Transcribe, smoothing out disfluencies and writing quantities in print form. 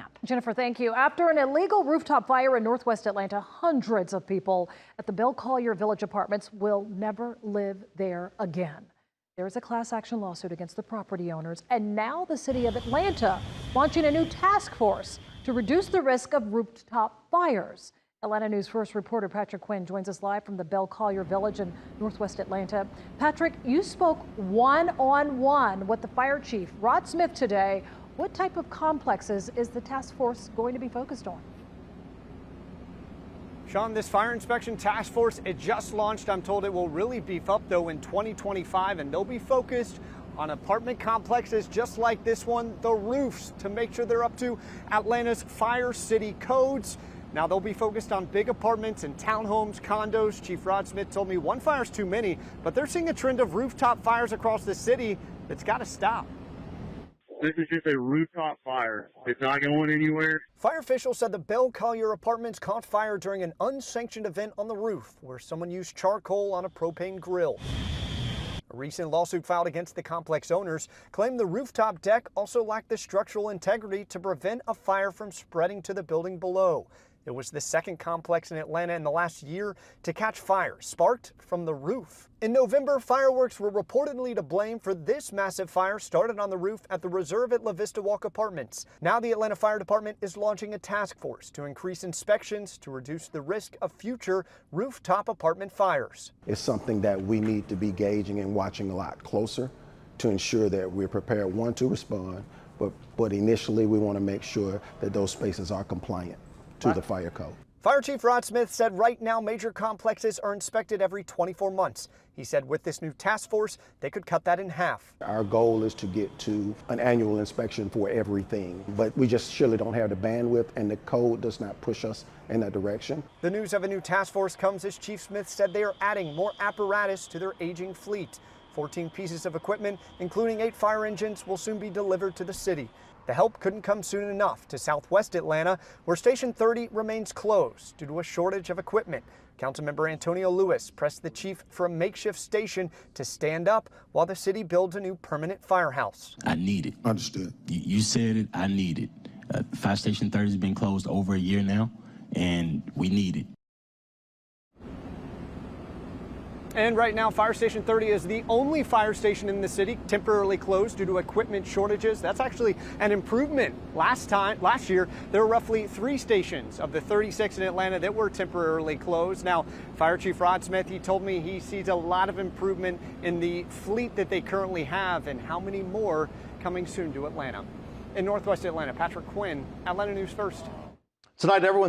coming up. Jennifer, thank you. After an illegal rooftop fire in Northwest Atlanta, hundreds of people at the Bell Collier Village Apartments will never live there again. There is a class action lawsuit against the property owners, and now the city of Atlanta launching a new task force to reduce the risk of rooftop fires. Atlanta News First reporter Patrick Quinn joins us live from the Bell Collier Village in Northwest Atlanta. Patrick, you spoke one-on-one with the fire chief, Rod Smith, today. What type of complexes is the task force going to be focused on? Sean, this fire inspection task force, it just launched. I'm told it will really beef up, though, in 2025, and they'll be focused on apartment complexes just like this one, the roofs, to make sure they're up to Atlanta's Fire City codes. Now, they'll be focused on big apartments and townhomes, condos. Chief Rod Smith told me one fire's too many, but they're seeing a trend of rooftop fires across the city that's got to stop. This is just a rooftop fire. It's not going anywhere. Fire officials said the Bell Collier Apartments caught fire during an unsanctioned event on the roof where someone used charcoal on a propane grill. A recent lawsuit filed against the complex owners claimed the rooftop deck also lacked the structural integrity to prevent a fire from spreading to the building below. It was the second complex in Atlanta in the last year to catch fire sparked from the roof. In November, fireworks were reportedly to blame for this massive fire started on the roof at the Reserve at La Vista Walk Apartments. Now the Atlanta Fire Department is launching a task force to increase inspections to reduce the risk of future rooftop apartment fires. It's something that we need to be gauging and watching a lot closer to ensure that we're prepared, one, to respond, but initially we want to make sure that those spaces are compliant to the fire code. Fire Chief Rod Smith said right now major complexes are inspected every 24 months. He said with this new task force, they could cut that in half. Our goal is to get to an annual inspection for everything, but we just surely don't have the bandwidth, and the code does not push us in that direction. The news of a new task force comes as Chief Smith said they are adding more apparatus to their aging fleet. 14 pieces of equipment, including 8 fire engines, will soon be delivered to the city. The help couldn't come soon enough to Southwest Atlanta, where Station 30 remains closed due to a shortage of equipment. Councilmember Antonio Lewis pressed the chief for a makeshift station to stand up while the city builds a new permanent firehouse. I need it. Understood. You said it, I need it. Fire Station 30 has been closed over a year now, and we need it. And right now, Fire Station 30 is the only fire station in the city temporarily closed due to equipment shortages. That's actually an improvement. Last year, there were roughly 3 stations of the 36 in Atlanta that were temporarily closed. Now, Fire Chief Rod Smith, he told me he sees a lot of improvement in the fleet that they currently have and how many more coming soon to Atlanta. In Northwest Atlanta, Patrick Quinn, Atlanta News First. Tonight, everyone's